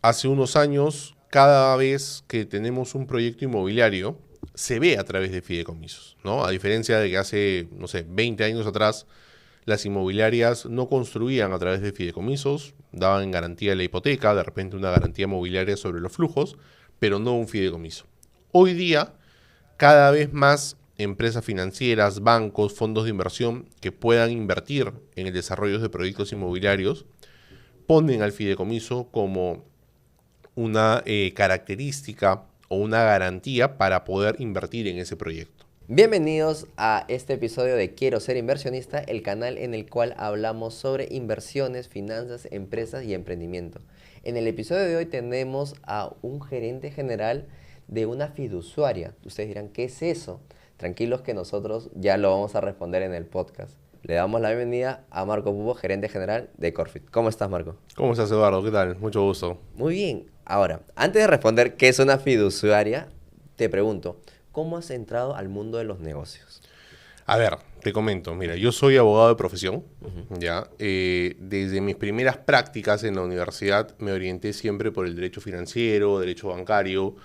hace unos años, cada vez que tenemos un proyecto inmobiliario, se ve a través de fideicomisos, ¿no? A diferencia de que hace, no sé, 20 años atrás, las inmobiliarias no construían a través de fideicomisos, daban en garantía la hipoteca, de repente una garantía mobiliaria sobre los flujos, pero no un fideicomiso. Hoy día, cada vez más empresas financieras, bancos, fondos de inversión que puedan invertir en el desarrollo de proyectos inmobiliarios ponen al fideicomiso como una característica o una garantía para poder invertir en ese proyecto. Bienvenidos a este episodio de Quiero ser inversionista, el canal en el cual hablamos sobre inversiones, finanzas, empresas y emprendimiento. En el episodio de hoy tenemos a un gerente general de una fiduciaria. Ustedes dirán, ¿qué es eso? Tranquilos que nosotros ya lo vamos a responder en el podcast. Le damos la bienvenida a Marco Pupo, gerente general de Corfit. ¿Cómo estás, Marco? ¿Cómo estás, Eduardo? ¿Qué tal? Mucho gusto. Muy bien. Ahora, antes de responder qué es una fiduciaria, te pregunto, ¿cómo has entrado al mundo de los negocios? A ver, te comento. Mira, yo soy abogado de profesión, ¿ya? Desde mis primeras prácticas en la universidad me orienté siempre por el derecho financiero, derecho bancario,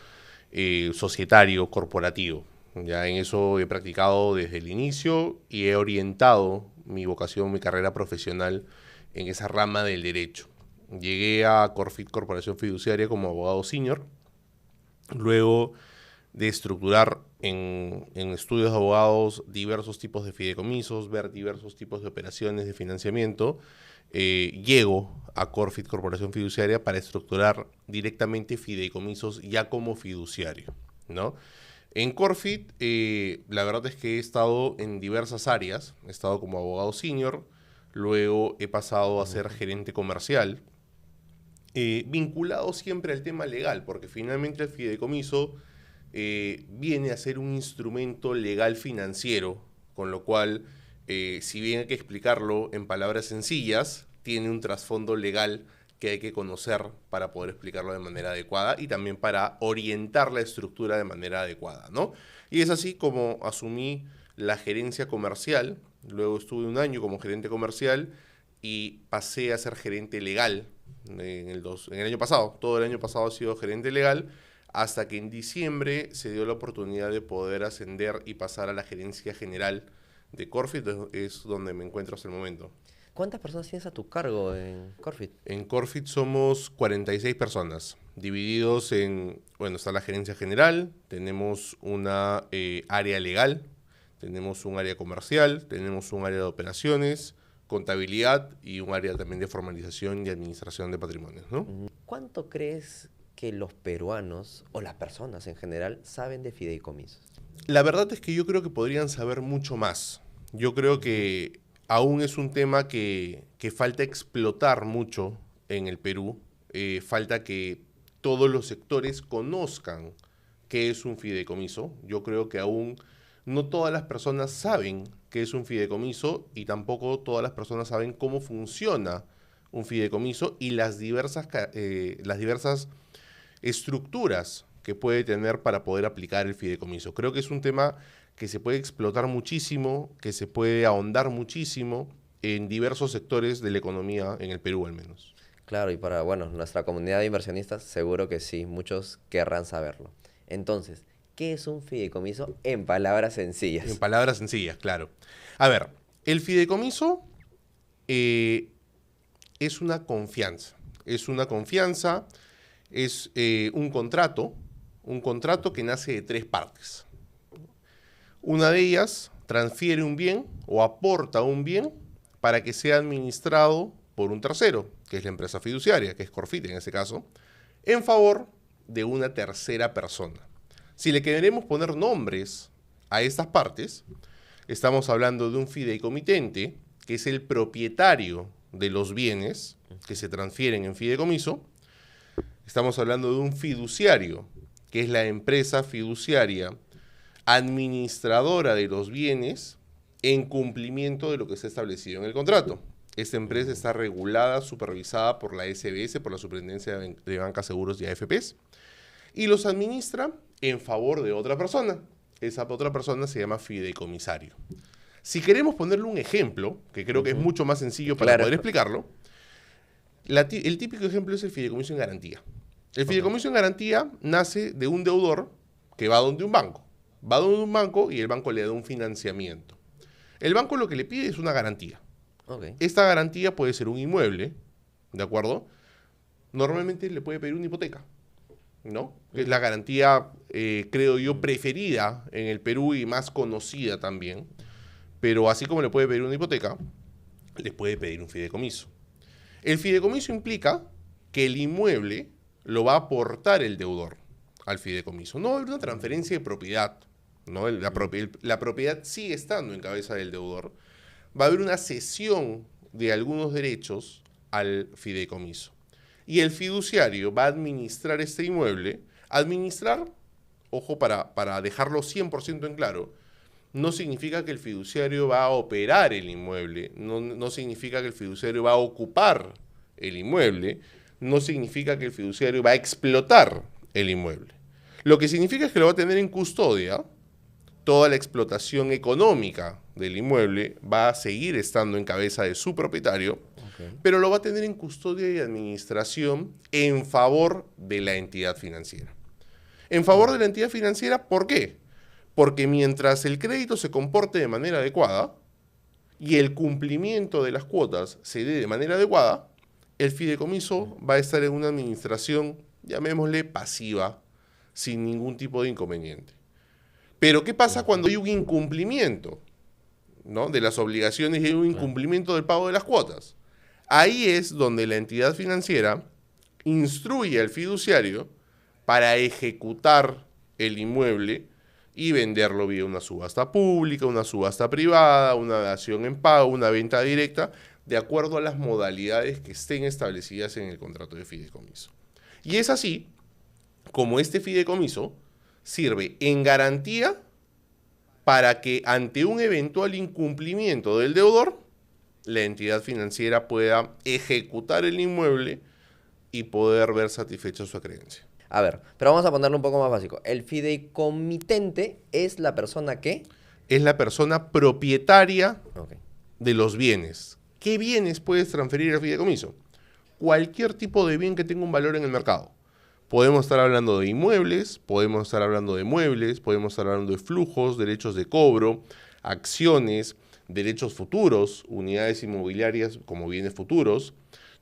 societario, corporativo. Ya en eso he practicado desde el inicio y he orientado mi vocación, mi carrera profesional en esa rama del derecho. Llegué a Corfit Corporación Fiduciaria como abogado senior, luego de estructurar en estudios de abogados diversos tipos de fideicomisos, ver diversos tipos de operaciones de financiamiento, llego a Corfit Corporación Fiduciaria para estructurar directamente fideicomisos ya como fiduciario, ¿no? En Corfit, la verdad es que he estado en diversas áreas. He estado como abogado senior, luego he pasado a ser gerente comercial, vinculado siempre al tema legal, porque finalmente el fideicomiso viene a ser un instrumento legal financiero, con lo cual, si bien hay que explicarlo en palabras sencillas, tiene un trasfondo legal que hay que conocer para poder explicarlo de manera adecuada y también para orientar la estructura de manera adecuada, ¿no? Y es así como asumí la gerencia comercial, luego estuve un año como gerente comercial y pasé a ser gerente legal en el año pasado. Todo el año pasado he sido gerente legal hasta que en diciembre se dio la oportunidad de poder ascender y pasar a la gerencia general de Corfit, es donde me encuentro hasta el momento. ¿Cuántas personas tienes a tu cargo en Corfit? En Corfit somos 46 personas, divididos en, bueno, está la gerencia general, tenemos una área legal, tenemos un área comercial, tenemos un área de operaciones, contabilidad y un área también de formalización y administración de patrimonios, ¿no? ¿Cuánto crees que los peruanos o las personas en general saben de fideicomisos? La verdad es que yo creo que podrían saber mucho más. Yo creo que aún es un tema que falta explotar mucho en el Perú. Falta que todos los sectores conozcan qué es un fideicomiso. Yo creo que aún no todas las personas saben qué es un fideicomiso y tampoco todas las personas saben cómo funciona un fideicomiso y las diversas estructuras que puede tener para poder aplicar el fideicomiso. Creo que es un tema que se puede explotar muchísimo, que se puede ahondar muchísimo en diversos sectores de la economía, en el Perú al menos. Claro, y para, bueno, nuestra comunidad de inversionistas seguro que sí, muchos querrán saberlo. Entonces, ¿qué es un fideicomiso en palabras En sencillas? palabras sencillas, claro. A ver, el fideicomiso eh, es una confianza. Es una confianza, es un contrato que nace de tres partes. Una de ellas transfiere un bien o aporta un bien para que sea administrado por un tercero, que es la empresa fiduciaria, que es Corfit en este caso, en favor de una tercera persona. Si le queremos poner nombres a estas partes, estamos hablando de un fideicomitente, que es el propietario de los bienes que se transfieren en fideicomiso. Estamos hablando de un fiduciario, que es la empresa fiduciaria administradora de los bienes en cumplimiento de lo que está establecido en el contrato. Esta empresa está regulada, supervisada por la SBS, por la Superintendencia de Bancas, Seguros y AFPs, y los administra en favor de otra persona. Esa otra persona se llama fideicomisario. Si queremos ponerle un ejemplo, que creo que es mucho más sencillo para Claro. poder explicarlo, el típico ejemplo es el fideicomiso en garantía. El Ok. fideicomiso en garantía nace de un deudor que va donde un banco. Va donde un banco y el banco le da un financiamiento. El banco lo que le pide es una garantía. Ok. Esta garantía puede ser un inmueble, ¿de acuerdo? Normalmente le puede pedir una hipoteca, ¿no? Que es la garantía, creo yo, preferida en el Perú y más conocida también. Pero así como le puede pedir una hipoteca, le puede pedir un fideicomiso. El fideicomiso implica que el inmueble lo va a aportar el deudor al fideicomiso. No va a haber una transferencia de propiedad, ¿no? La propiedad sigue estando en cabeza del deudor. Va a haber una cesión de algunos derechos al fideicomiso. Y el fiduciario va a administrar este inmueble. Administrar, ojo, para dejarlo 100% en claro, no significa que el fiduciario va a operar el inmueble, no significa que el fiduciario va a ocupar el inmueble, no significa que el fiduciario va a explotar el inmueble. Lo que significa es que lo va a tener en custodia, toda la explotación económica del inmueble va a seguir estando en cabeza de su propietario, Ok. pero lo va a tener en custodia y administración en favor de la entidad financiera. En favor de la entidad financiera, ¿por qué? Porque mientras el crédito se comporte de manera adecuada y el cumplimiento de las cuotas se dé de manera adecuada, el fideicomiso va a estar en una administración, llamémosle pasiva, sin ningún tipo de inconveniente. Pero ¿qué pasa cuando hay un incumplimiento, ¿no?, de las obligaciones y hay un incumplimiento del pago de las cuotas? Ahí es donde la entidad financiera instruye al fiduciario para ejecutar el inmueble y venderlo vía una subasta pública, una subasta privada, una dación en pago, una venta directa, de acuerdo a las modalidades que estén establecidas en el contrato de fideicomiso. Y es así como este fideicomiso sirve en garantía para que ante un eventual incumplimiento del deudor, la entidad financiera pueda ejecutar el inmueble y poder ver satisfecha su acreencia. A ver, pero vamos a ponerlo un poco más básico. El fideicomitente es la persona que... Es la persona propietaria Ok. de los bienes. ¿Qué bienes puedes transferir al fideicomiso? Cualquier tipo de bien que tenga un valor en el mercado. Podemos estar hablando de inmuebles, podemos estar hablando de muebles, podemos estar hablando de flujos, derechos de cobro, acciones, derechos futuros, unidades inmobiliarias como bienes futuros.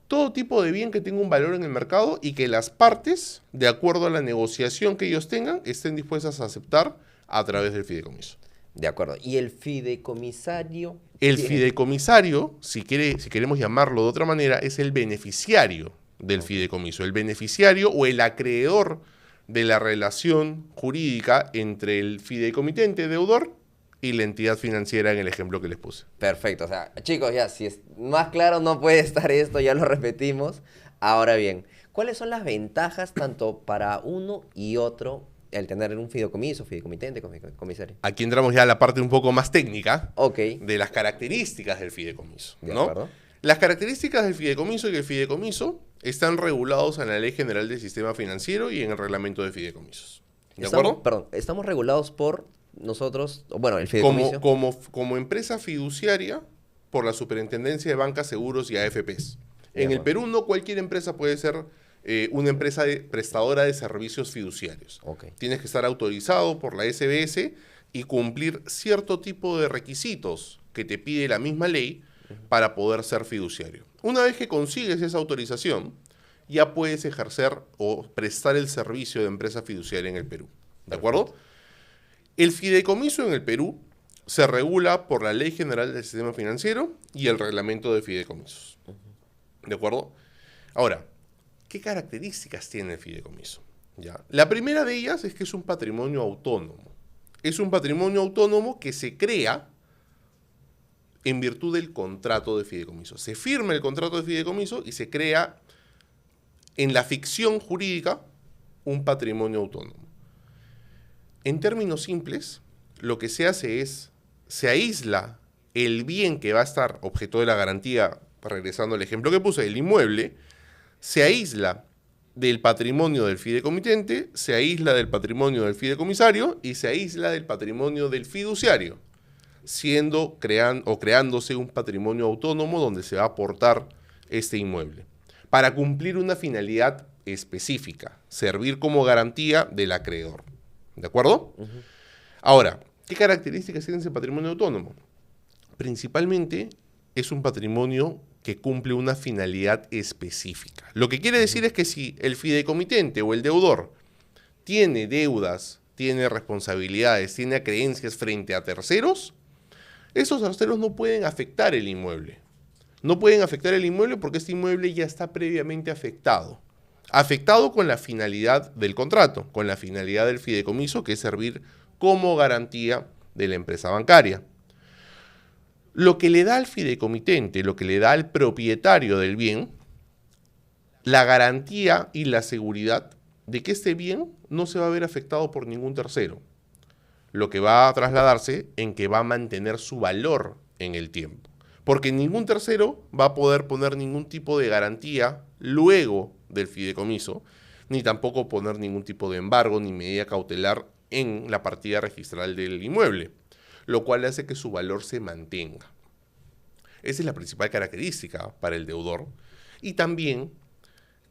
Todo tipo de bien que tenga un valor en el mercado y que las partes, de acuerdo a la negociación que ellos tengan, estén dispuestas a aceptar a través del fideicomiso. De acuerdo. ¿Y el fideicomisario? El ¿Quién es? fideicomisario, si queremos llamarlo de otra manera, es el beneficiario del fideicomiso. El beneficiario o el acreedor de la relación jurídica entre el fideicomitente deudor y la entidad financiera en el ejemplo que les puse. Perfecto. O sea, chicos, ya, si es más claro no puede estar esto, ya lo repetimos. Ahora bien, ¿cuáles son las ventajas tanto para uno y otro el tener un fideicomiso, fideicomitente, comisario? Aquí entramos ya a la parte un poco más técnica Ok. de las características del fideicomiso, De ¿no? acuerdo. Las características del fideicomiso y el fideicomiso están regulados en la Ley General del Sistema Financiero y en el Reglamento de Fideicomisos. ¿De acuerdo? Perdón, estamos regulados por nosotros, bueno, el Como, fideicomiso. como empresa fiduciaria por la Superintendencia de Bancas, Seguros y AFPs. De En el acuerdo. Perú no cualquier empresa puede ser una empresa prestadora de servicios fiduciarios. Ok. Tienes que estar autorizado por la SBS y cumplir cierto tipo de requisitos que te pide la misma ley para poder ser fiduciario. Una vez que consigues esa autorización, ya puedes ejercer o prestar el servicio de empresa fiduciaria en el Perú. ¿De acuerdo? El fideicomiso en el Perú se regula por la Ley General del Sistema Financiero y el Reglamento de Fideicomisos. ¿De acuerdo? Ahora, ¿qué características tiene el fideicomiso? ¿Ya? La primera de ellas es que es un patrimonio autónomo. Es un patrimonio autónomo que se crea en virtud del contrato de fideicomiso. Se firma el contrato de fideicomiso y se crea en la ficción jurídica un patrimonio autónomo. En términos simples, lo que se hace es, se aísla el bien que va a estar objeto de la garantía, regresando al ejemplo que puse, el inmueble, se aísla del patrimonio del fideicomitente, se aísla del patrimonio del fideicomisario y se aísla del patrimonio del fiduciario, creándose un patrimonio autónomo donde se va a aportar este inmueble, para cumplir una finalidad específica, servir como garantía del acreedor. ¿De acuerdo? Ahora, ¿qué características tiene ese patrimonio autónomo? Principalmente es un patrimonio que cumple una finalidad específica. Lo que quiere decir es que si el fideicomitente o el deudor tiene deudas, tiene responsabilidades, tiene acreencias frente a terceros, esos terceros no pueden afectar el inmueble. No pueden afectar el inmueble porque este inmueble ya está previamente afectado. Afectado con la finalidad del contrato, con la finalidad del fideicomiso, que es servir como garantía de la empresa bancaria. Lo que le da al fideicomitente, lo que le da al propietario del bien, la garantía y la seguridad de que este bien no se va a ver afectado por ningún tercero. Lo que va a trasladarse en que va a mantener su valor en el tiempo. Porque ningún tercero va a poder poner ningún tipo de garantía luego del fideicomiso, ni tampoco poner ningún tipo de embargo ni medida cautelar en la partida registral del inmueble, lo cual hace que su valor se mantenga. Esa es la principal característica para el deudor. Y también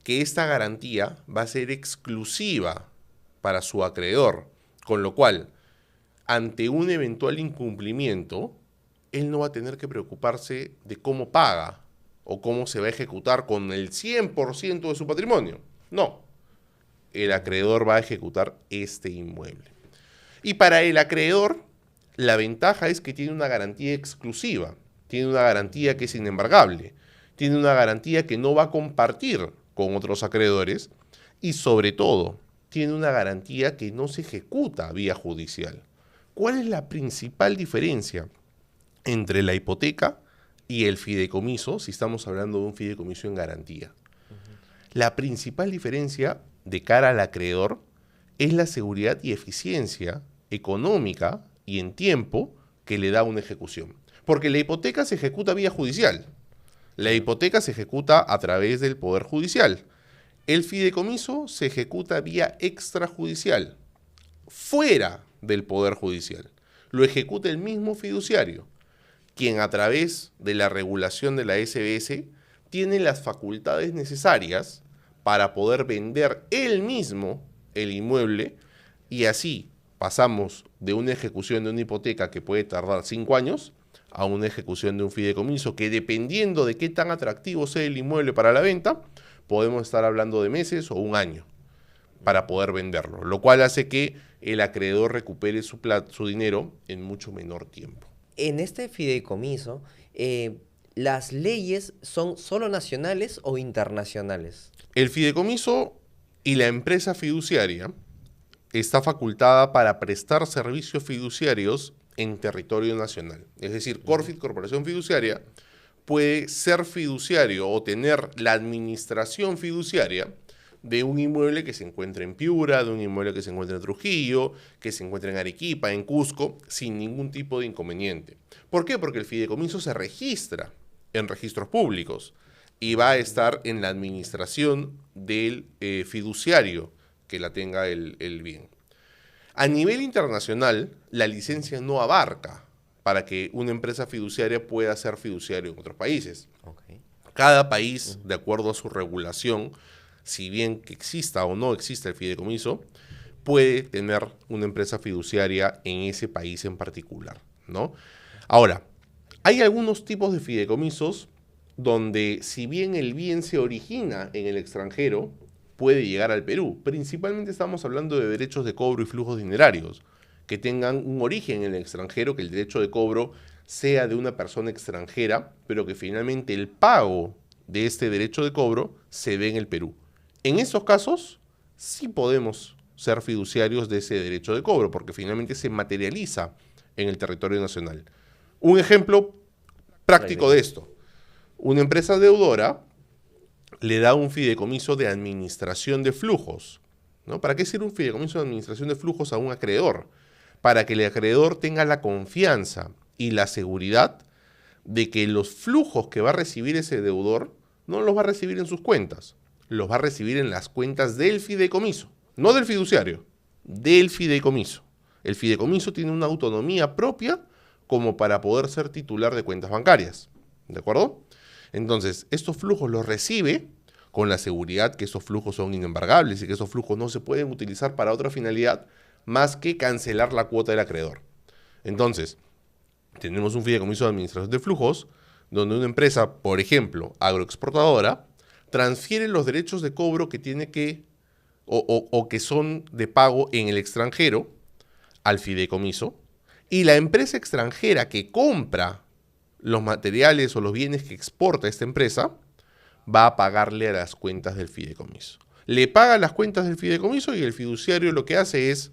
que esta garantía va a ser exclusiva para su acreedor, con lo cual, ante un eventual incumplimiento, él no va a tener que preocuparse de cómo paga o cómo se va a ejecutar con el 100% de su patrimonio. No, el acreedor va a ejecutar este inmueble. Y para el acreedor, la ventaja es que tiene una garantía exclusiva, tiene una garantía que es inembargable, tiene una garantía que no va a compartir con otros acreedores y sobre todo, tiene una garantía que no se ejecuta vía judicial. ¿Cuál es la principal diferencia entre la hipoteca y el fideicomiso, si estamos hablando de un fideicomiso en garantía? La principal diferencia de cara al acreedor es la seguridad y eficiencia económica y en tiempo que le da una ejecución. Porque la hipoteca se ejecuta vía judicial. La hipoteca se ejecuta a través del Poder Judicial. El fideicomiso se ejecuta vía extrajudicial, fuera del Poder Judicial. Lo ejecuta el mismo fiduciario, quien a través de la regulación de la SBS tiene las facultades necesarias para poder vender él mismo el inmueble y así pasamos de una ejecución de una hipoteca que puede tardar 5 años a una ejecución de un fideicomiso que, dependiendo de qué tan atractivo sea el inmueble para la venta, podemos estar hablando de meses o un año para poder venderlo, lo cual hace que el acreedor recupere su dinero en mucho menor tiempo. En este fideicomiso, ¿las leyes son solo nacionales o internacionales? El fideicomiso y la empresa fiduciaria está facultada para prestar servicios fiduciarios en territorio nacional. Es decir, Corfid, Corporación Fiduciaria, puede ser fiduciario o tener la administración fiduciaria de un inmueble que se encuentra en Piura, de un inmueble que se encuentra en Trujillo, que se encuentra en Arequipa, en Cusco, sin ningún tipo de inconveniente. ¿Por qué? Porque el fideicomiso se registra en registros públicos y va a estar en la administración del fiduciario que la tenga el bien. A nivel internacional, la licencia no abarca para que una empresa fiduciaria pueda ser fiduciario en otros países. Okay. Cada país, de acuerdo a su regulación, si bien que exista o no exista el fideicomiso, puede tener una empresa fiduciaria en ese país en particular, ¿no? Ahora, hay algunos tipos de fideicomisos donde, si bien el bien se origina en el extranjero, puede llegar al Perú. Principalmente estamos hablando de derechos de cobro y flujos dinerarios, que tengan un origen en el extranjero, que el derecho de cobro sea de una persona extranjera, pero que finalmente el pago de este derecho de cobro se dé en el Perú. En esos casos, sí podemos ser fiduciarios de ese derecho de cobro, porque finalmente se materializa en el territorio nacional. Un ejemplo práctico de esto. Una empresa deudora le da un fideicomiso de administración de flujos, ¿no? ¿Para qué sirve un fideicomiso de administración de flujos a un acreedor? Para que el acreedor tenga la confianza y la seguridad de que los flujos que va a recibir ese deudor no los va a recibir en sus cuentas, los va a recibir en las cuentas del fideicomiso, no del fiduciario, del fideicomiso. El fideicomiso tiene una autonomía propia como para poder ser titular de cuentas bancarias, ¿de acuerdo? Entonces, estos flujos los recibe con la seguridad que esos flujos son inembargables y que esos flujos no se pueden utilizar para otra finalidad más que cancelar la cuota del acreedor. Entonces, tenemos un fideicomiso de administración de flujos donde una empresa, por ejemplo, agroexportadora, transfiere los derechos de cobro que tiene que o que son de pago en el extranjero al fideicomiso, y la empresa extranjera que compra los materiales o los bienes que exporta esta empresa va a pagarle a las cuentas del fideicomiso. Le paga las cuentas del fideicomiso y el fiduciario lo que hace es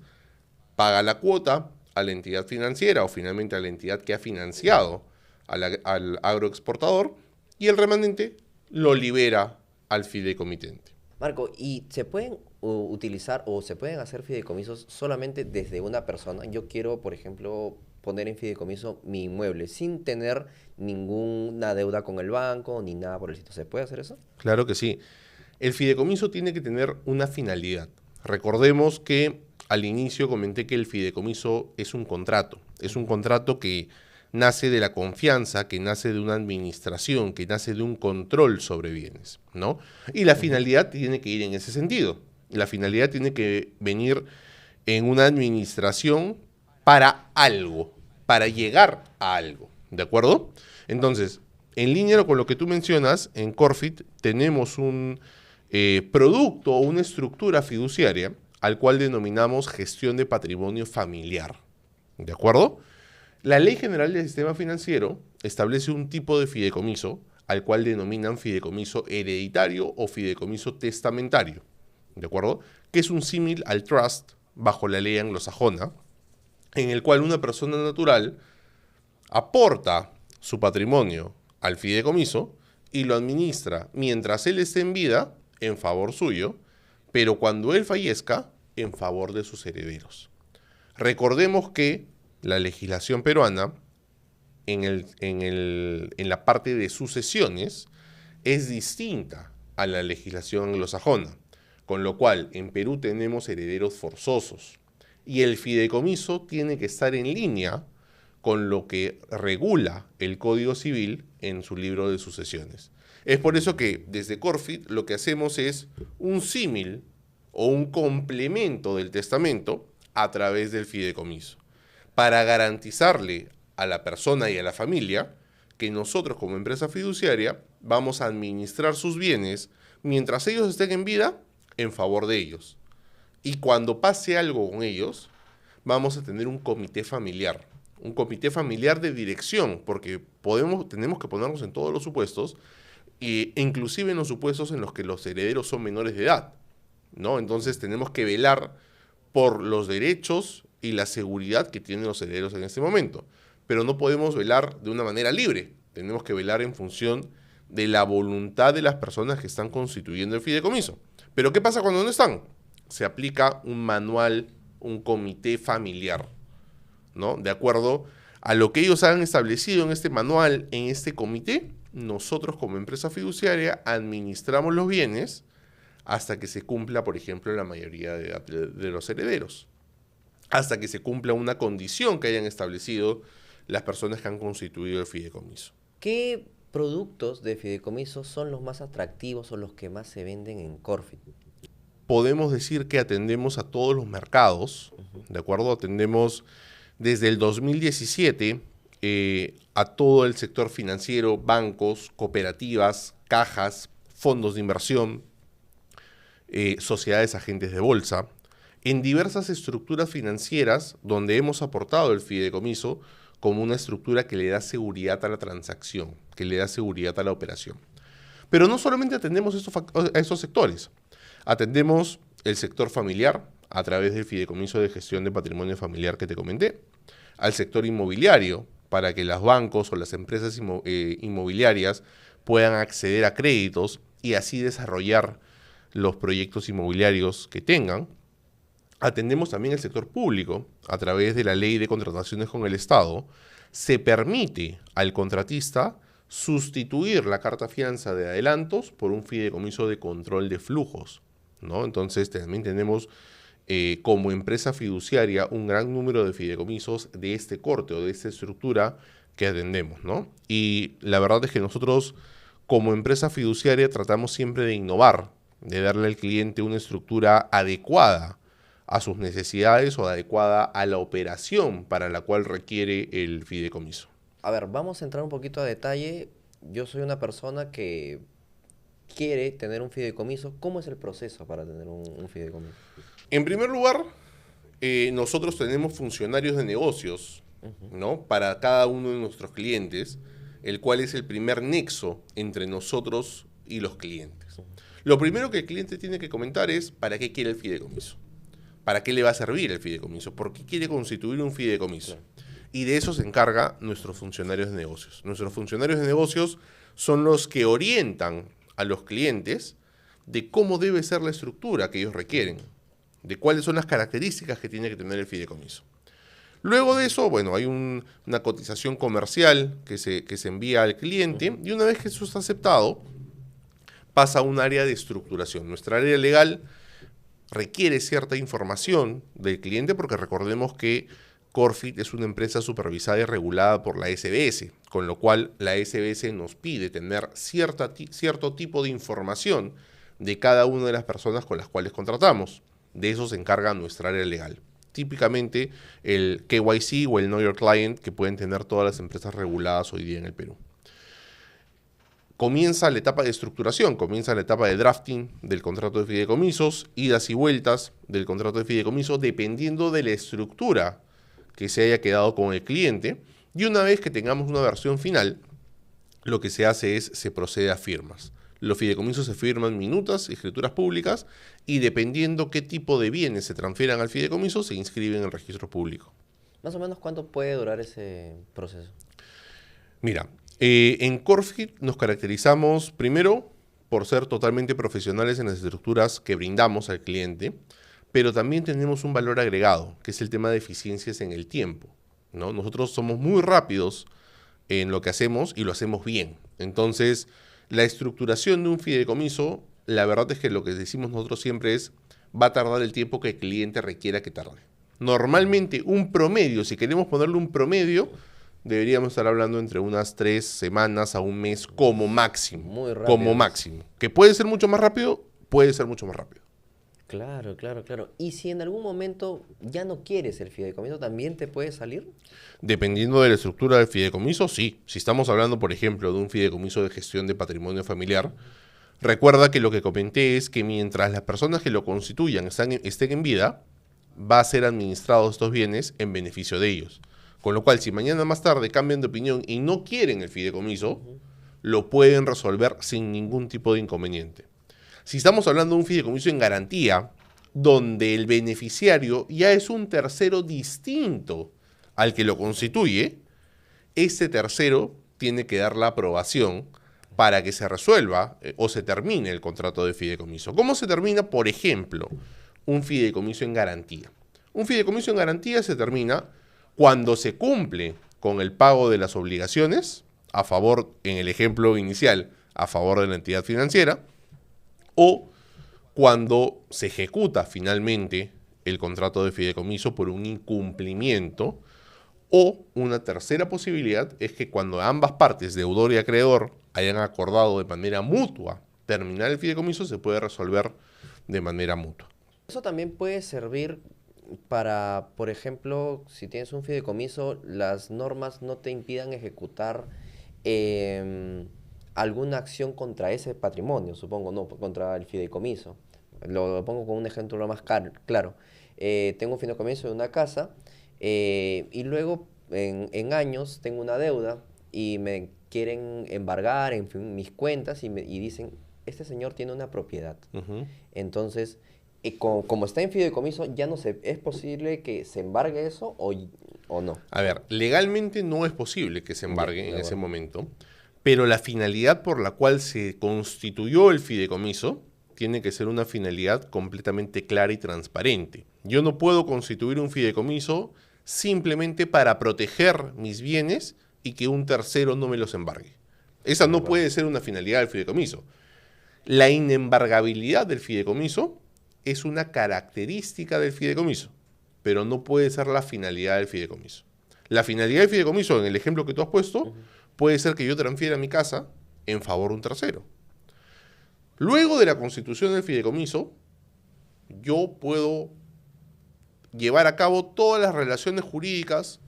paga la cuota a la entidad financiera o finalmente a la entidad que ha financiado al agroexportador, y el remanente lo libera al fideicomitente. Marco, ¿y se pueden utilizar o se pueden hacer fideicomisos solamente desde una persona? Yo quiero, por ejemplo, poner en fideicomiso mi inmueble sin tener ninguna deuda con el banco ni nada por el estilo. ¿Se puede hacer eso? Claro que sí. El fideicomiso tiene que tener una finalidad. Recordemos que al inicio comenté que el fideicomiso es un contrato. Es un contrato que nace de la confianza, que nace de una administración, que nace de un control sobre bienes, ¿no? Y la finalidad tiene que ir en ese sentido. La finalidad tiene que venir en una administración para algo, para llegar a algo, ¿de acuerdo? Entonces, en línea con lo que tú mencionas, en Corfit tenemos un producto o una estructura fiduciaria al cual denominamos gestión de patrimonio familiar, ¿de acuerdo? La Ley General del Sistema Financiero establece un tipo de fideicomiso al cual denominan fideicomiso hereditario o fideicomiso testamentario, ¿de acuerdo? Que es un símil al trust bajo la ley anglosajona, en el cual una persona natural aporta su patrimonio al fideicomiso y lo administra mientras él esté en vida en favor suyo, pero cuando él fallezca en favor de sus herederos. Recordemos que la legislación peruana en la parte de sucesiones es distinta a la legislación anglosajona, con lo cual en Perú tenemos herederos forzosos y el fideicomiso tiene que estar en línea con lo que regula el Código Civil en su libro de sucesiones. Es por eso que desde Corfit lo que hacemos es un símil o un complemento del testamento a través del fideicomiso, para garantizarle a la persona y a la familia que nosotros como empresa fiduciaria vamos a administrar sus bienes mientras ellos estén en vida en favor de ellos. Y cuando pase algo con ellos, vamos a tener un comité familiar de dirección, porque tenemos que ponernos en todos los supuestos, inclusive en los supuestos en los que los herederos son menores de edad, ¿no? Entonces tenemos que velar por los derechos y la seguridad que tienen los herederos en este momento. Pero no podemos velar de una manera libre. Tenemos que velar en función de la voluntad de las personas que están constituyendo el fideicomiso. Pero ¿qué pasa cuando no están? Se aplica un manual, un comité familiar, ¿no? De acuerdo a lo que ellos han establecido en este manual, en este comité, nosotros como empresa fiduciaria administramos los bienes hasta que se cumpla, por ejemplo, la mayoría de edad de los herederos, hasta que se cumpla una condición que hayan establecido las personas que han constituido el fideicomiso. ¿Qué productos de fideicomiso son los más atractivos o los que más se venden en Corfit? Podemos decir que atendemos a todos los mercados, ¿de acuerdo? Atendemos desde el 2017 a todo el sector financiero, bancos, cooperativas, cajas, fondos de inversión, sociedades agentes de bolsa, en diversas estructuras financieras donde hemos aportado el fideicomiso como una estructura que le da seguridad a la transacción, que le da seguridad a la operación. Pero no solamente atendemos a estos sectores, atendemos el sector familiar a través del fideicomiso de gestión de patrimonio familiar que te comenté, al sector inmobiliario para que los bancos o las empresas inmobiliarias puedan acceder a créditos y así desarrollar los proyectos inmobiliarios que tengan. Atendemos también el sector público a través de la ley de contrataciones con el Estado. Se permite al contratista sustituir la carta fianza de adelantos por un fideicomiso de control de flujos, ¿no? Entonces también tenemos como empresa fiduciaria un gran número de fideicomisos de este corte o de esta estructura que atendemos, ¿no? Y la verdad es que nosotros como empresa fiduciaria tratamos siempre de innovar, de darle al cliente una estructura adecuada a sus necesidades o adecuada a la operación para la cual requiere el fideicomiso. A ver, vamos a entrar un poquito a detalle. Yo soy una persona que quiere tener un fideicomiso. ¿Cómo es el proceso para tener un fideicomiso? En primer lugar, nosotros tenemos funcionarios de negocios, ¿no? Para cada uno de nuestros clientes, el cual es el primer nexo entre nosotros y los clientes. Lo primero que el cliente tiene que comentar es ¿para qué quiere el fideicomiso? ¿Para qué le va a servir el fideicomiso? ¿Por qué quiere constituir un fideicomiso? Y de eso se encarga nuestros funcionarios de negocios. Nuestros funcionarios de negocios son los que orientan a los clientes de cómo debe ser la estructura que ellos requieren, de cuáles son las características que tiene que tener el fideicomiso. Luego de eso, bueno, hay una cotización comercial que se envía al cliente y una vez que eso está aceptado, pasa a un área de estructuración. Nuestra área legal requiere cierta información del cliente porque recordemos que Corfit es una empresa supervisada y regulada por la SBS, con lo cual la SBS nos pide tener cierto tipo de información de cada una de las personas con las cuales contratamos. De eso se encarga nuestra área legal. Típicamente el KYC o el Know Your Client que pueden tener todas las empresas reguladas hoy día en el Perú. Comienza la etapa de estructuración, comienza la etapa de drafting del contrato de fideicomisos, idas y vueltas del contrato de fideicomiso, dependiendo de la estructura que se haya quedado con el cliente. Y una vez que tengamos una versión final, lo que se hace es, se procede a firmas. Los fideicomisos se firman minutas, escrituras públicas, y dependiendo qué tipo de bienes se transfieran al fideicomiso, se inscriben en el registro público. Más o menos, ¿cuánto puede durar ese proceso? Mira, en Corfit nos caracterizamos primero por ser totalmente profesionales en las estructuras que brindamos al cliente, pero también tenemos un valor agregado, que es el tema de eficiencias en el tiempo, ¿no? Nosotros somos muy rápidos en lo que hacemos y lo hacemos bien. Entonces, la estructuración de un fideicomiso, la verdad es que lo que decimos nosotros siempre es, va a tardar el tiempo que el cliente requiera que tarde. Normalmente un promedio, si queremos ponerle un promedio, deberíamos estar hablando entre unas 3 semanas a un mes como máximo. Muy rápido. Como máximo. Que puede ser mucho más rápido, puede ser mucho más rápido. Claro, claro, claro. Y si en algún momento ya no quieres el fideicomiso, ¿también te puede salir? Dependiendo de la estructura del fideicomiso, sí. Si estamos hablando, por ejemplo, de un fideicomiso de gestión de patrimonio familiar, recuerda que lo que comenté es que mientras las personas que lo constituyan estén en vida, va a ser administrados estos bienes en beneficio de ellos. Con lo cual, si mañana más tarde cambian de opinión y no quieren el fideicomiso, lo pueden resolver sin ningún tipo de inconveniente. Si estamos hablando de un fideicomiso en garantía, donde el beneficiario ya es un tercero distinto al que lo constituye, ese tercero tiene que dar la aprobación para que se resuelva o se termine el contrato de fideicomiso. ¿Cómo se termina, por ejemplo, un fideicomiso en garantía? Un fideicomiso en garantía se termina cuando se cumple con el pago de las obligaciones, a favor, en el ejemplo inicial, a favor de la entidad financiera, o cuando se ejecuta finalmente el contrato de fideicomiso por un incumplimiento, o una tercera posibilidad es que cuando ambas partes, deudor y acreedor, hayan acordado de manera mutua terminar el fideicomiso, se puede resolver de manera mutua. Eso también puede servir para, por ejemplo, si tienes un fideicomiso, las normas no te impidan ejecutar alguna acción contra ese patrimonio, supongo, no, contra el fideicomiso. Lo pongo con un ejemplo más claro. Tengo un fideicomiso de una casa y luego en años tengo una deuda y me quieren embargar en fin, mis cuentas y dicen, este señor tiene una propiedad. Entonces, como está en fideicomiso, ya no sé, ¿es posible que se embargue eso o no? A ver, legalmente no es posible que se embargue en ese momento, pero la finalidad por la cual se constituyó el fideicomiso tiene que ser una finalidad completamente clara y transparente. Yo no puedo constituir un fideicomiso simplemente para proteger mis bienes y que un tercero no me los embargue. Esa no puede ser una finalidad del fideicomiso. La inembargabilidad del fideicomiso es una característica del fideicomiso, pero no puede ser la finalidad del fideicomiso. La finalidad del fideicomiso, en el ejemplo que tú has puesto, puede ser que yo transfiera mi casa en favor de un tercero. Luego de la constitución del fideicomiso, yo puedo llevar a cabo todas las relaciones jurídicas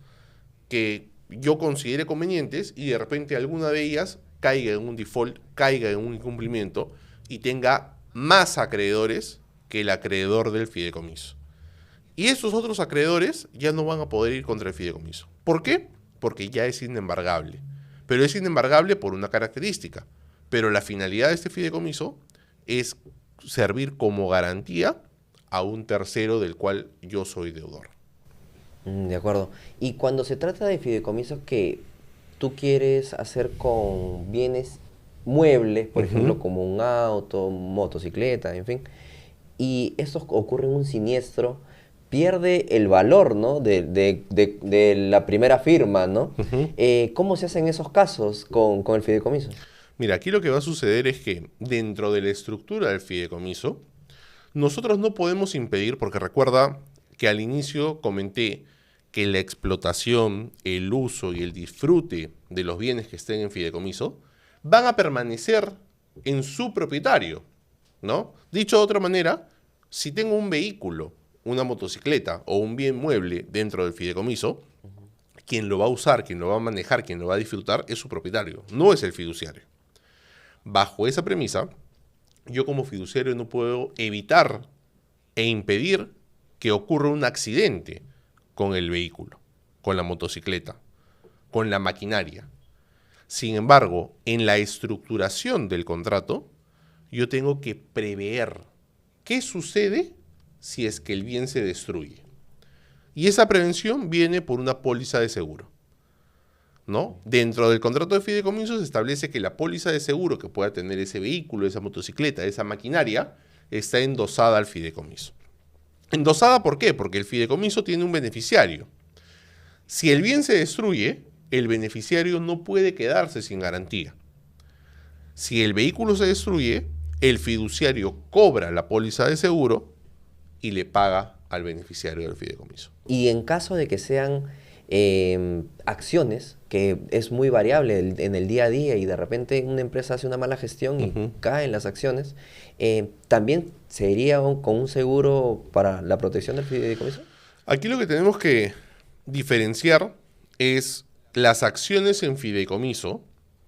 que yo considere convenientes y de repente alguna de ellas caiga en un default, caiga en un incumplimiento y tenga más acreedores que el acreedor del fideicomiso. Y esos otros acreedores ya no van a poder ir contra el fideicomiso. ¿Por qué? Porque ya es inembargable. Pero es inembargable por una característica. Pero la finalidad de este fideicomiso es servir como garantía a un tercero del cual yo soy deudor. De acuerdo. Y cuando se trata de fideicomisos que tú quieres hacer con bienes muebles, por ejemplo, como un auto, motocicleta, en fin, y estos ocurren un siniestro, pierde el valor, ¿no? de la primera firma, ¿no? ¿Cómo se hacen esos casos con el fideicomiso? Mira, aquí lo que va a suceder es que dentro de la estructura del fideicomiso, nosotros no podemos impedir, porque recuerda que al inicio comenté que la explotación, el uso y el disfrute de los bienes que estén en fideicomiso van a permanecer en su propietario, ¿no? Dicho de otra manera, si tengo un vehículo, una motocicleta o un bien mueble dentro del fideicomiso, quien lo va a usar, quien lo va a manejar, quien lo va a disfrutar es su propietario, no es el fiduciario. Bajo esa premisa, yo como fiduciario no puedo evitar e impedir que ocurra un accidente con el vehículo, con la motocicleta, con la maquinaria. Sin embargo, en la estructuración del contrato, yo tengo que prever qué sucede si es que el bien se destruye. Y esa prevención viene por una póliza de seguro, ¿no? Dentro del contrato de fideicomiso se establece que la póliza de seguro que pueda tener ese vehículo, esa motocicleta, esa maquinaria, está endosada al fideicomiso. ¿Endosada por qué? Porque el fideicomiso tiene un beneficiario. Si el bien se destruye, el beneficiario no puede quedarse sin garantía. Si el vehículo se destruye, el fiduciario cobra la póliza de seguro y le paga al beneficiario del fideicomiso. Y en caso de que sean acciones, que es muy variable en el día a día y de repente una empresa hace una mala gestión y caen las acciones, ¿también sería con un seguro para la protección del fideicomiso? Aquí lo que tenemos que diferenciar es las acciones en fideicomiso,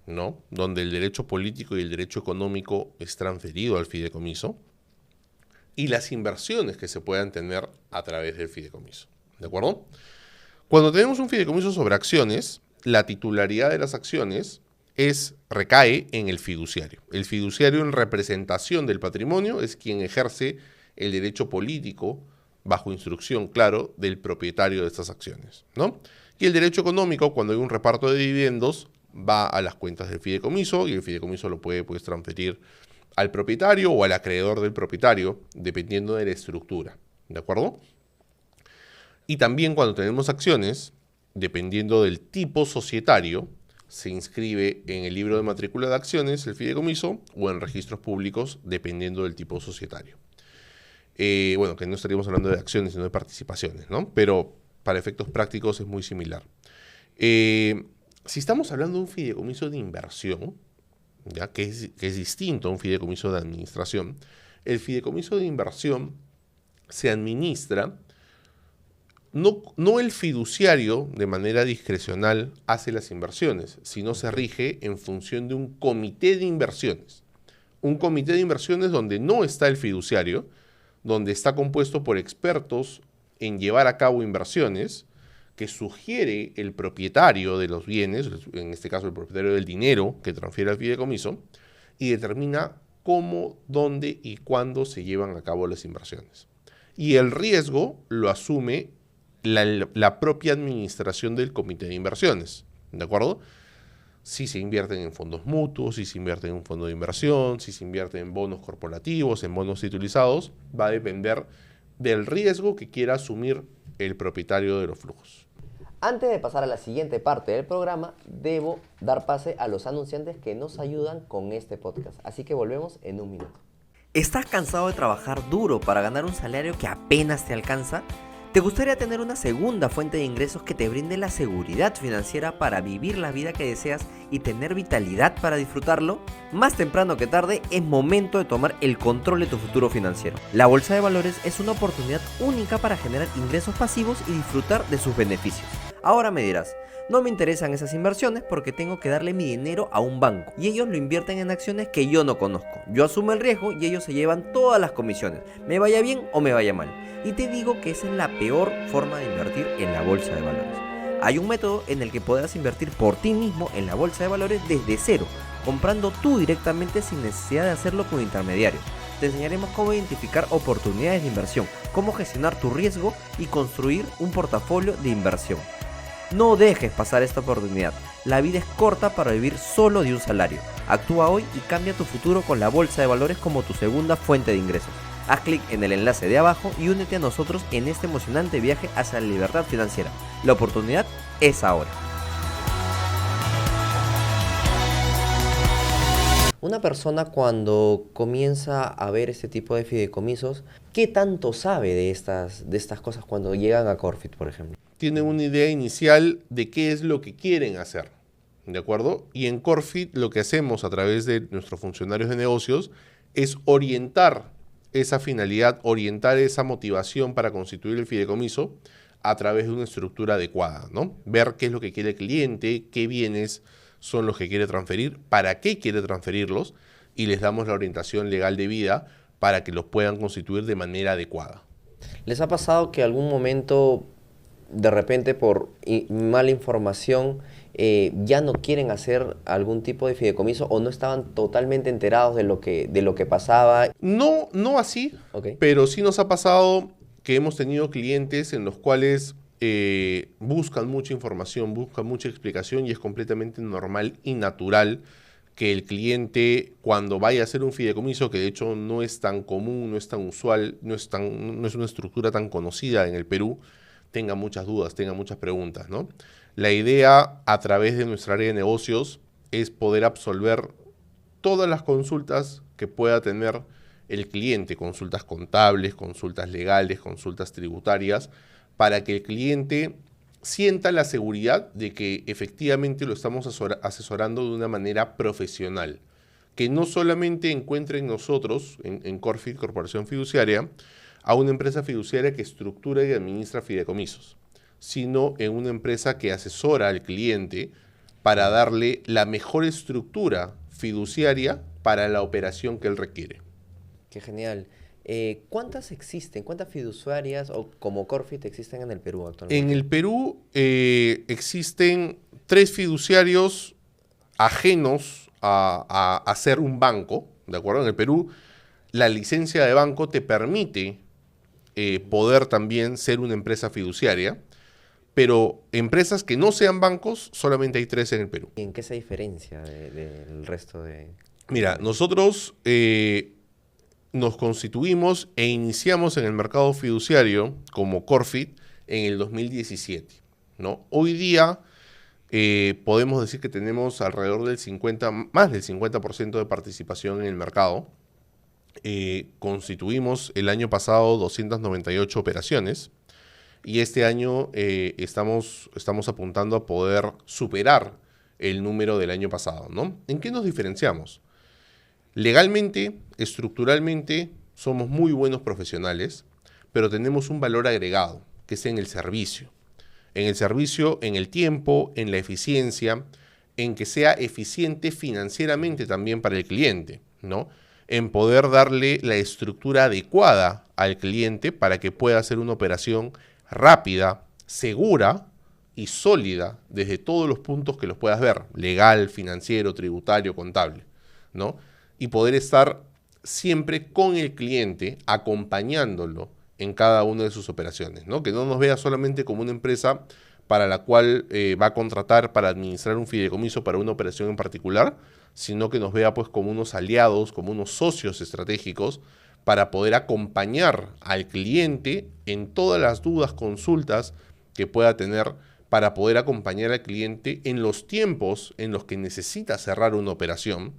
¿no? Donde el derecho político y el derecho económico es transferido al fideicomiso, y las inversiones que se puedan tener a través del fideicomiso, ¿de acuerdo? Cuando tenemos un fideicomiso sobre acciones, la titularidad de las acciones recae en el fiduciario. El fiduciario en representación del patrimonio es quien ejerce el derecho político bajo instrucción, claro, del propietario de estas acciones, ¿no? Y el derecho económico, cuando hay un reparto de dividendos, va a las cuentas del fideicomiso y el fideicomiso lo puede transferir al propietario o al acreedor del propietario, dependiendo de la estructura, ¿de acuerdo? Y también cuando tenemos acciones, dependiendo del tipo societario, se inscribe en el libro de matrícula de acciones, el fideicomiso, o en registros públicos, dependiendo del tipo societario. Bueno, que no estaríamos hablando de acciones, sino de participaciones, ¿no? Pero para efectos prácticos es muy similar. Si estamos hablando de un fideicomiso de inversión, ¿ya? Que es distinto a un fideicomiso de administración, el fideicomiso de inversión se administra. No el fiduciario de manera discrecional hace las inversiones, sino se rige en función de un comité de inversiones. Un comité de inversiones donde no está el fiduciario, donde está compuesto por expertos en llevar a cabo inversiones que sugiere el propietario de los bienes, en este caso el propietario del dinero que transfiere al fideicomiso, y determina cómo, dónde y cuándo se llevan a cabo las inversiones. Y el riesgo lo asume la propia administración del comité de inversiones, ¿de acuerdo? Si se invierten en fondos mutuos, si se invierte en un fondo de inversión, si se invierte en bonos corporativos, en bonos titulizados, va a depender del riesgo que quiera asumir el propietario de los flujos. Antes de pasar a la siguiente parte del programa, debo dar pase a los anunciantes que nos ayudan con este podcast. Así que volvemos en un minuto. ¿Estás cansado de trabajar duro para ganar un salario que apenas te alcanza? ¿Te gustaría tener una segunda fuente de ingresos que te brinde la seguridad financiera para vivir la vida que deseas y tener vitalidad para disfrutarlo? Más temprano que tarde es momento de tomar el control de tu futuro financiero. La bolsa de valores es una oportunidad única para generar ingresos pasivos y disfrutar de sus beneficios. Ahora me dirás, no me interesan esas inversiones porque tengo que darle mi dinero a un banco y ellos lo invierten en acciones que yo no conozco. Yo asumo el riesgo y ellos se llevan todas las comisiones, me vaya bien o me vaya mal. Y te digo que esa es la peor forma de invertir en la bolsa de valores. Hay un método en el que podrás invertir por ti mismo en la bolsa de valores desde cero, comprando tú directamente sin necesidad de hacerlo con intermediarios. Te enseñaremos cómo identificar oportunidades de inversión, cómo gestionar tu riesgo y construir un portafolio de inversión. No dejes pasar esta oportunidad. La vida es corta para vivir solo de un salario. Actúa hoy y cambia tu futuro con la bolsa de valores como tu segunda fuente de ingresos. Haz clic en el enlace de abajo y únete a nosotros en este emocionante viaje hacia la libertad financiera. La oportunidad es ahora. Una persona cuando comienza a ver este tipo de fideicomisos, ¿qué tanto sabe de estas cosas cuando llegan a Corfit, por ejemplo? Tienen una idea inicial de qué es lo que quieren hacer, ¿de acuerdo? Y en Corfit lo que hacemos a través de nuestros funcionarios de negocios es orientar esa finalidad, orientar esa motivación para constituir el fideicomiso a través de una estructura adecuada, ¿no? Ver qué es lo que quiere el cliente, qué bienes son los que quiere transferir, para qué quiere transferirlos y les damos la orientación legal debida para que los puedan constituir de manera adecuada. ¿Les ha pasado que algún momento, de repente por mala información, ya no quieren hacer algún tipo de fideicomiso o no estaban totalmente enterados de lo que pasaba? No así, Okay. pero sí nos ha pasado que hemos tenido clientes en los cuales buscan mucha información, buscan mucha explicación y es completamente normal y natural que el cliente cuando vaya a hacer un fideicomiso, que de hecho no es tan común, no es tan usual, no es una estructura tan conocida en el Perú, tenga muchas dudas, tenga muchas preguntas, ¿no? La idea a través de nuestra área de negocios es poder absolver todas las consultas que pueda tener el cliente, consultas contables, consultas legales, consultas tributarias, para que el cliente sienta la seguridad de que efectivamente lo estamos asesorando de una manera profesional. Que no solamente encuentre en nosotros, en Corfit, Corporación Fiduciaria, a una empresa fiduciaria que estructura y administra fideicomisos, sino en una empresa que asesora al cliente para darle la mejor estructura fiduciaria para la operación que él requiere. Qué genial. ¿Cuántas existen? ¿Cuántas fiduciarias o como Corfit existen en el Perú actualmente? En el Perú existen 3 fiduciarios ajenos a ser un banco, ¿de acuerdo? En el Perú la licencia de banco te permite poder también ser una empresa fiduciaria, pero empresas que no sean bancos solamente hay 3 en el Perú. ¿Y en qué se diferencia del resto de...? Mira, nosotros nos constituimos e iniciamos en el mercado fiduciario como Corfit en el 2017, ¿no? Hoy día podemos decir que tenemos alrededor del más del 50% de participación en el mercado. Constituimos el año pasado 298 operaciones y este año estamos apuntando a poder superar el número del año pasado, ¿no? ¿En qué nos diferenciamos? Legalmente, estructuralmente, somos muy buenos profesionales, pero tenemos un valor agregado, que es en el servicio. En el servicio, en el tiempo, en la eficiencia, en que sea eficiente financieramente también para el cliente, ¿no? En poder darle la estructura adecuada al cliente para que pueda hacer una operación rápida, segura y sólida desde todos los puntos que los puedas ver, legal, financiero, tributario, contable, ¿no? Y poder estar siempre con el cliente, acompañándolo en cada una de sus operaciones, ¿no? Que no nos vea solamente como una empresa para la cual va a contratar para administrar un fideicomiso para una operación en particular, sino que nos vea pues como unos aliados, como unos socios estratégicos para poder acompañar al cliente en todas las dudas, consultas que pueda tener, para poder acompañar al cliente en los tiempos en los que necesita cerrar una operación,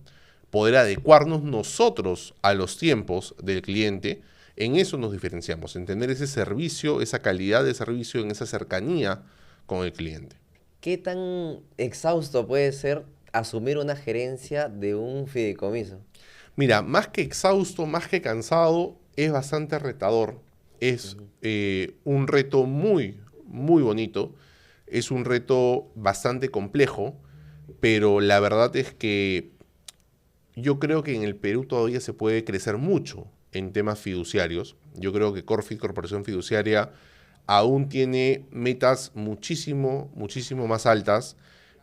poder adecuarnos nosotros a los tiempos del cliente En eso nos diferenciamos, en tener ese servicio, esa calidad de servicio, en esa cercanía con el cliente. ¿Qué tan exhausto puede ser asumir una gerencia de un fideicomiso? Mira, más que exhausto, más que cansado, es bastante retador. Es un reto muy, muy bonito. Es un reto bastante complejo, pero la verdad es que yo creo que en el Perú todavía se puede crecer mucho en temas fiduciarios. Yo creo que Corfid, Corporación Fiduciaria, aún tiene metas muchísimo, muchísimo más altas.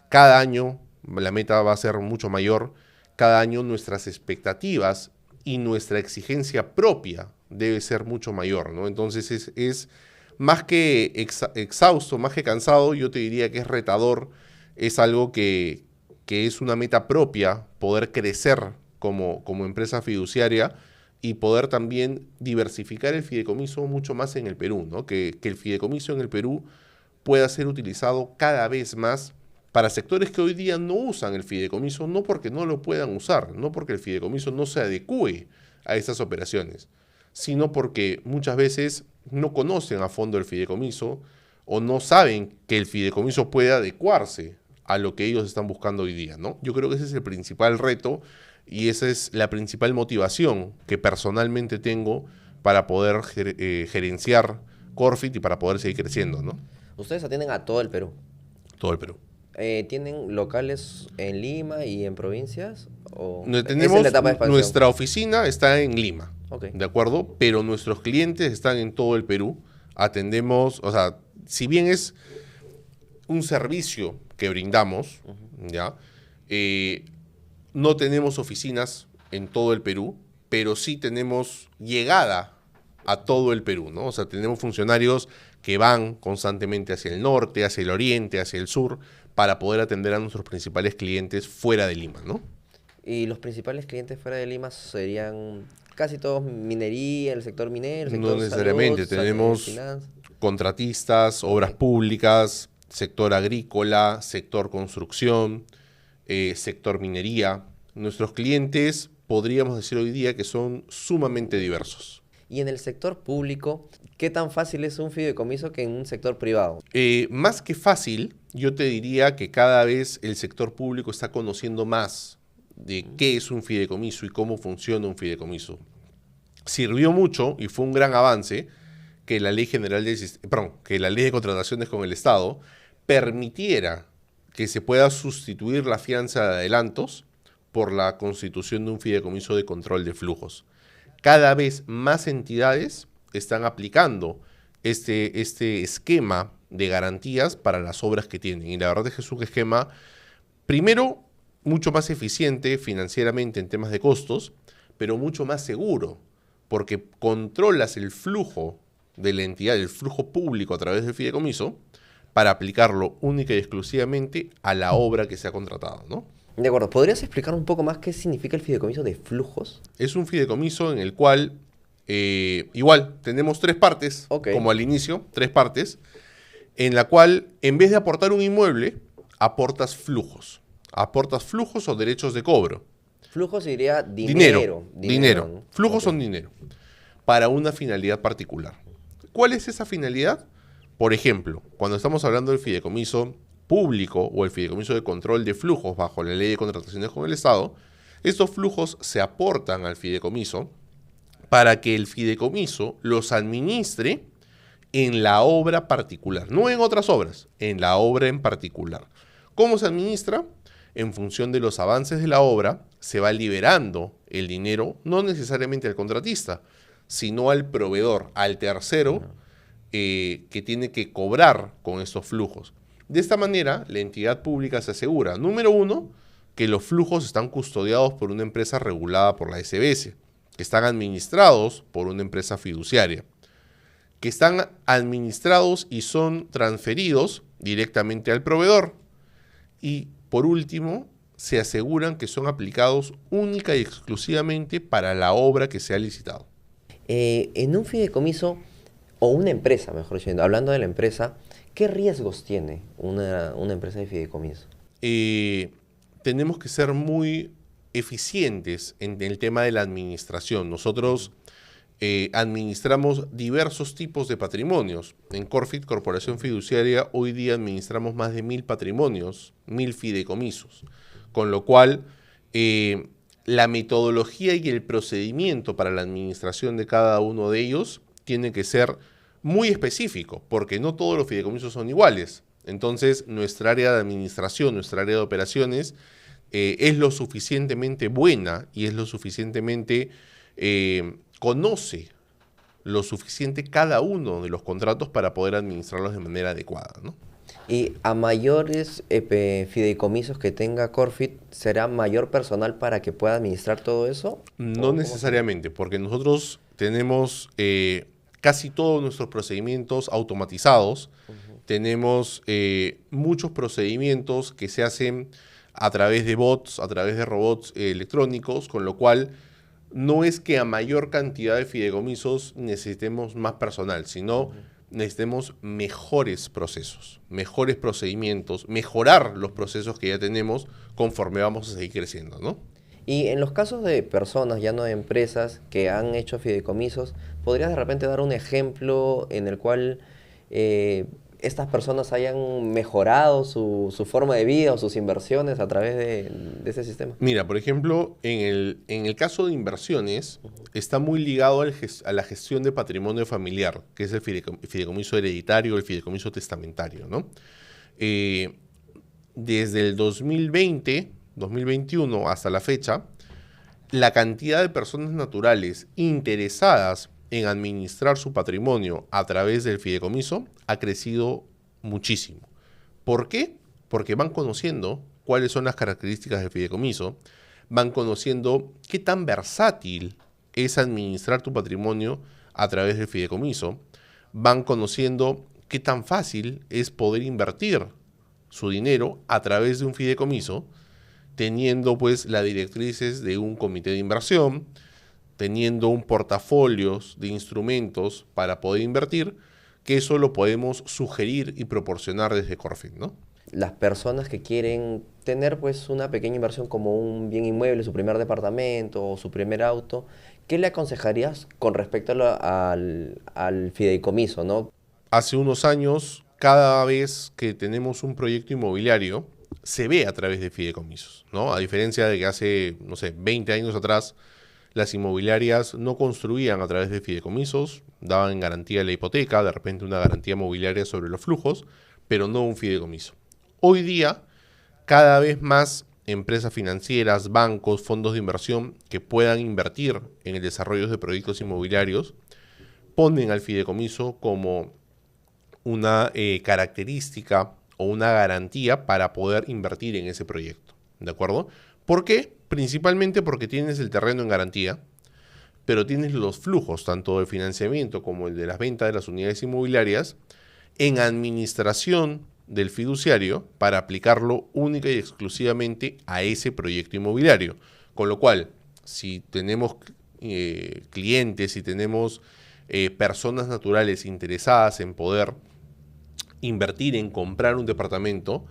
Cada año la meta va a ser mucho mayor. Cada año nuestras expectativas y nuestra exigencia propia debe ser mucho mayor, ¿no? Entonces es más que exhausto, más que cansado, yo te diría que es retador, es algo que es una meta propia, poder crecer como empresa fiduciaria y poder también diversificar el fideicomiso mucho más en el Perú, ¿no? Que el fideicomiso en el Perú pueda ser utilizado cada vez más para sectores que hoy día no usan el fideicomiso, no porque no lo puedan usar, no porque el fideicomiso no se adecue a esas operaciones, sino porque muchas veces no conocen a fondo el fideicomiso o no saben que el fideicomiso puede adecuarse a lo que ellos están buscando hoy día, ¿no? Yo creo que ese es el principal reto y esa es la principal motivación que personalmente tengo para poder gerenciar Corfit y para poder seguir creciendo, ¿no? Ustedes atienden a todo el Perú. Todo el Perú. ¿Tienen locales en Lima y en provincias? ¿O esa es Tenemos la etapa de expansión? nuestra oficina está en Lima, Ok. ¿de acuerdo? Pero nuestros clientes están en todo el Perú. Atendemos, o sea, si bien es un servicio que brindamos, ¿ya? No tenemos oficinas en todo el Perú, pero sí tenemos llegada a todo el Perú, ¿no? O sea, tenemos funcionarios que van constantemente hacia el norte, hacia el oriente, hacia el sur, para poder atender a nuestros principales clientes fuera de Lima, ¿no? Y los principales clientes fuera de Lima serían casi todos minería, el sector minero, el No sector necesariamente, salud, tenemos finanzas. contratistas, obras públicas, sector agrícola, sector construcción, sector minería. Nuestros clientes podríamos decir hoy día que son sumamente diversos. Y en el sector público, ¿qué tan fácil es un fideicomiso que en un sector privado? Más que fácil, yo te diría que cada vez el sector público está conociendo más de qué es un fideicomiso y cómo funciona un fideicomiso. Sirvió mucho y fue un gran avance que la Ley General que la Ley de Contrataciones con el Estado permitiera que se pueda sustituir la fianza de adelantos por la constitución de un fideicomiso de control de flujos. Cada vez más entidades están aplicando este esquema de garantías para las obras que tienen. Y la verdad es que es un esquema, primero, mucho más eficiente financieramente en temas de costos, pero mucho más seguro, porque controlas el flujo de la entidad, el flujo público a través del fideicomiso, para aplicarlo única y exclusivamente a la obra que se ha contratado, ¿no? De acuerdo, ¿podrías explicar un poco más qué significa el fideicomiso de flujos? Es un fideicomiso en el cual, igual, tenemos tres partes, Ok. como al inicio, tres partes, en la cual, en vez de aportar un inmueble, aportas flujos. Aportas flujos o derechos de cobro. Flujos sería Dinero. ¿no? Flujos Ok. son dinero. Para una finalidad particular. ¿Cuál es esa finalidad? Por ejemplo, cuando estamos hablando del fideicomiso público o el fideicomiso de control de flujos bajo la Ley de Contrataciones con el Estado, estos flujos se aportan al fideicomiso para que el fideicomiso los administre en la obra particular, no en otras obras, en la obra en particular. ¿Cómo se administra? En función de los avances de la obra, se va liberando el dinero, no necesariamente al contratista, sino al proveedor, al tercero que tiene que cobrar con estos flujos. De esta manera, la entidad pública se asegura, número uno, que los flujos están custodiados por una empresa regulada por la SBS, que están administrados por una empresa fiduciaria, que están administrados y son transferidos directamente al proveedor. Y, por último, se aseguran que son aplicados única y exclusivamente para la obra que se ha licitado. En un fideicomiso, o una empresa, mejor diciendo, hablando de la empresa, ¿qué riesgos tiene una empresa de fideicomiso? Tenemos que ser muy eficientes en el tema de la administración. Nosotros administramos diversos tipos de patrimonios. En Corfit, Corporación Fiduciaria, hoy día administramos más de 1000 patrimonios, 1000 fideicomisos, con lo cual la metodología y el procedimiento para la administración de cada uno de ellos tiene que ser muy específico, porque no todos los fideicomisos son iguales. Entonces, nuestra área de administración, nuestra área de operaciones, es lo suficientemente buena y es lo suficientemente conoce lo suficiente cada uno de los contratos para poder administrarlos de manera adecuada, ¿no? Y a mayores fideicomisos que tenga Corfit, ¿será mayor personal para que pueda administrar todo eso? No necesariamente, porque nosotros tenemos casi todos nuestros procedimientos automatizados. Tenemos muchos procedimientos que se hacen a través de bots, a través de robots electrónicos, con lo cual no es que a mayor cantidad de fideicomisos necesitemos más personal, sino necesitemos mejores procesos, mejores procedimientos, mejorar los procesos que ya tenemos conforme vamos a seguir creciendo, ¿no? Y en los casos de personas, ya no de empresas, que han hecho fideicomisos, ¿podrías de repente dar un ejemplo en el cual estas personas hayan mejorado su forma de vida o sus inversiones a través de ese sistema? Mira, por ejemplo, en el caso de inversiones, está muy ligado a la gestión de patrimonio familiar, que es el fideicomiso hereditario, el fideicomiso testamentario, ¿no? Desde el 2020, 2021 hasta la fecha, la cantidad de personas naturales interesadas en administrar su patrimonio a través del fideicomiso ha crecido muchísimo. ¿Por qué? Porque van conociendo cuáles son las características del fideicomiso, van conociendo qué tan versátil es administrar tu patrimonio a través del fideicomiso, van conociendo qué tan fácil es poder invertir su dinero a través de un fideicomiso, teniendo pues las directrices de un comité de inversión, teniendo un portafolio de instrumentos para poder invertir, que eso lo podemos sugerir y proporcionar desde Corfit, ¿no? Las personas que quieren tener pues una pequeña inversión como un bien inmueble, su primer departamento o su primer auto, ¿qué le aconsejarías con respecto al fideicomiso, ¿no? Hace unos años, cada vez que tenemos un proyecto inmobiliario, se ve a través de fideicomisos, ¿no? A diferencia de que hace, no sé, 20 años atrás, las inmobiliarias no construían a través de fideicomisos, daban en garantía la hipoteca, de repente una garantía mobiliaria sobre los flujos, pero no un fideicomiso. Hoy día, cada vez más empresas financieras, bancos, fondos de inversión que puedan invertir en el desarrollo de proyectos inmobiliarios, ponen al fideicomiso como una característica o una garantía para poder invertir en ese proyecto, ¿de acuerdo? ¿Por qué? Principalmente porque tienes el terreno en garantía, pero tienes los flujos, tanto de financiamiento como el de las ventas de las unidades inmobiliarias, en administración del fiduciario para aplicarlo única y exclusivamente a ese proyecto inmobiliario. Con lo cual, si tenemos clientes, si tenemos personas naturales interesadas en poder invertir en comprar un departamento,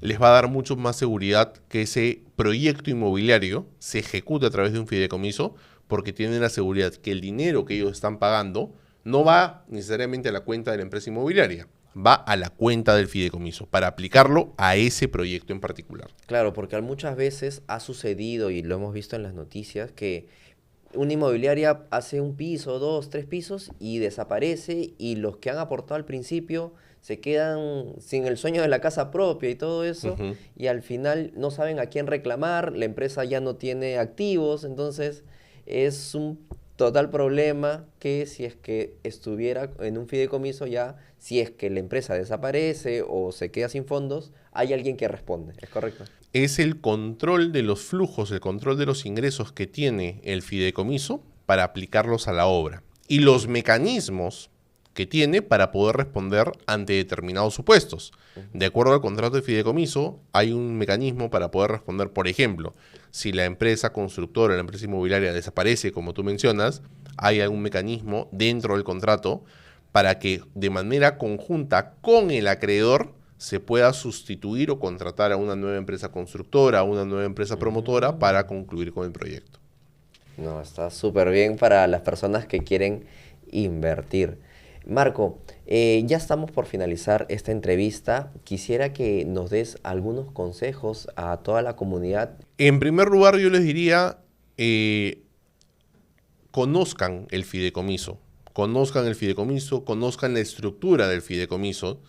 les va a dar mucho más seguridad que ese proyecto inmobiliario se ejecute a través de un fideicomiso, porque tienen la seguridad que el dinero que ellos están pagando no va necesariamente a la cuenta de la empresa inmobiliaria, va a la cuenta del fideicomiso para aplicarlo a ese proyecto en particular. Claro, porque muchas veces ha sucedido, y lo hemos visto en las noticias, que una inmobiliaria hace un piso, dos, tres pisos y desaparece, y los que han aportado al principio se quedan sin el sueño de la casa propia y todo eso, y al final no saben a quién reclamar, la empresa ya no tiene activos, entonces es un total problema que si es que estuviera en un fideicomiso ya, si es que la empresa desaparece o se queda sin fondos, hay alguien que responde, ¿es correcto? Es el control de los flujos, el control de los ingresos que tiene el fideicomiso para aplicarlos a la obra. Y los mecanismos que tiene para poder responder ante determinados supuestos. De acuerdo al contrato de fideicomiso, hay un mecanismo para poder responder, por ejemplo, si la empresa constructora, la empresa inmobiliaria desaparece, como tú mencionas, hay algún mecanismo dentro del contrato para que de manera conjunta con el acreedor se pueda sustituir o contratar a una nueva empresa constructora, a una nueva empresa promotora para concluir con el proyecto. No, está súper bien para las personas que quieren invertir. Marco, ya estamos por finalizar esta entrevista. Quisiera que nos des algunos consejos a toda la comunidad. En primer lugar, yo les diría, eh, conozcan el fideicomiso, conozcan la estructura del fideicomiso.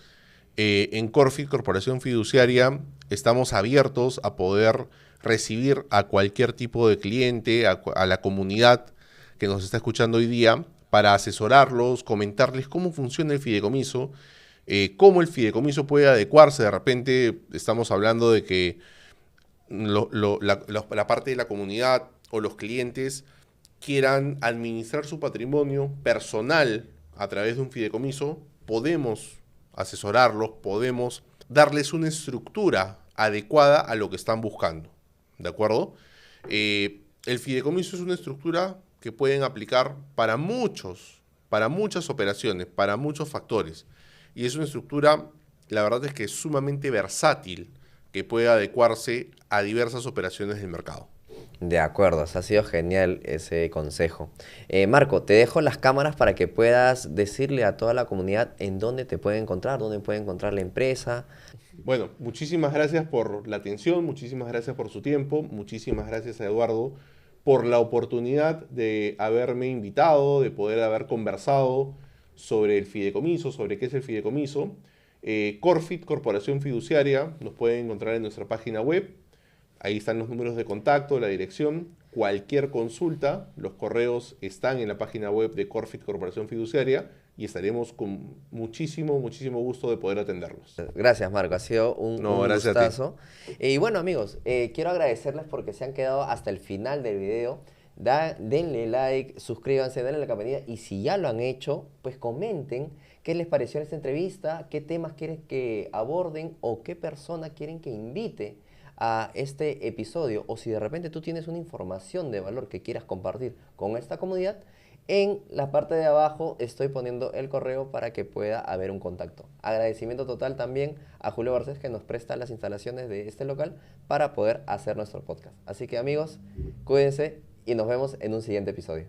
En Corfit, Corporación Fiduciaria, estamos abiertos a poder recibir a cualquier tipo de cliente, a la comunidad que nos está escuchando hoy día, para asesorarlos, comentarles cómo funciona el fideicomiso, cómo el fideicomiso puede adecuarse. De repente estamos hablando de que la parte de la comunidad o los clientes quieran administrar su patrimonio personal a través de un fideicomiso, podemos asesorarlos, podemos darles una estructura adecuada a lo que están buscando. ¿De acuerdo? El fideicomiso es una estructura que pueden aplicar para muchas operaciones, para muchos factores. Y es una estructura, la verdad es que es sumamente versátil, que puede adecuarse a diversas operaciones del mercado. De acuerdo, ha sido genial ese consejo. Marco, te dejo las cámaras para que puedas decirle a toda la comunidad en dónde te pueden encontrar, dónde puede encontrar la empresa. Bueno, muchísimas gracias por la atención, muchísimas gracias por su tiempo, muchísimas gracias a Eduardo por la oportunidad de haberme invitado, de poder haber conversado sobre el fideicomiso, sobre qué es el fideicomiso. Corfit, Corporación Fiduciaria, nos pueden encontrar en nuestra página web. Ahí están los números de contacto, la dirección. Cualquier consulta, los correos están en la página web de Corfit Corporación Fiduciaria y estaremos con muchísimo gusto de poder atenderlos. Gracias, Marco. Ha sido un Gracias gustazo. Y bueno, amigos, quiero agradecerles porque se han quedado hasta el final del video. Denle like, suscríbanse, denle a la campanita y si ya lo han hecho, pues comenten qué les pareció esta entrevista, qué temas quieren que aborden o qué persona quieren que invite a este episodio, o si de repente tú tienes una información de valor que quieras compartir con esta comunidad, en la parte de abajo estoy poniendo el correo para que pueda haber un contacto. Agradecimiento total también a Julio Garcés, que nos presta las instalaciones de este local para poder hacer nuestro podcast. Así que amigos, cuídense y nos vemos en un siguiente episodio.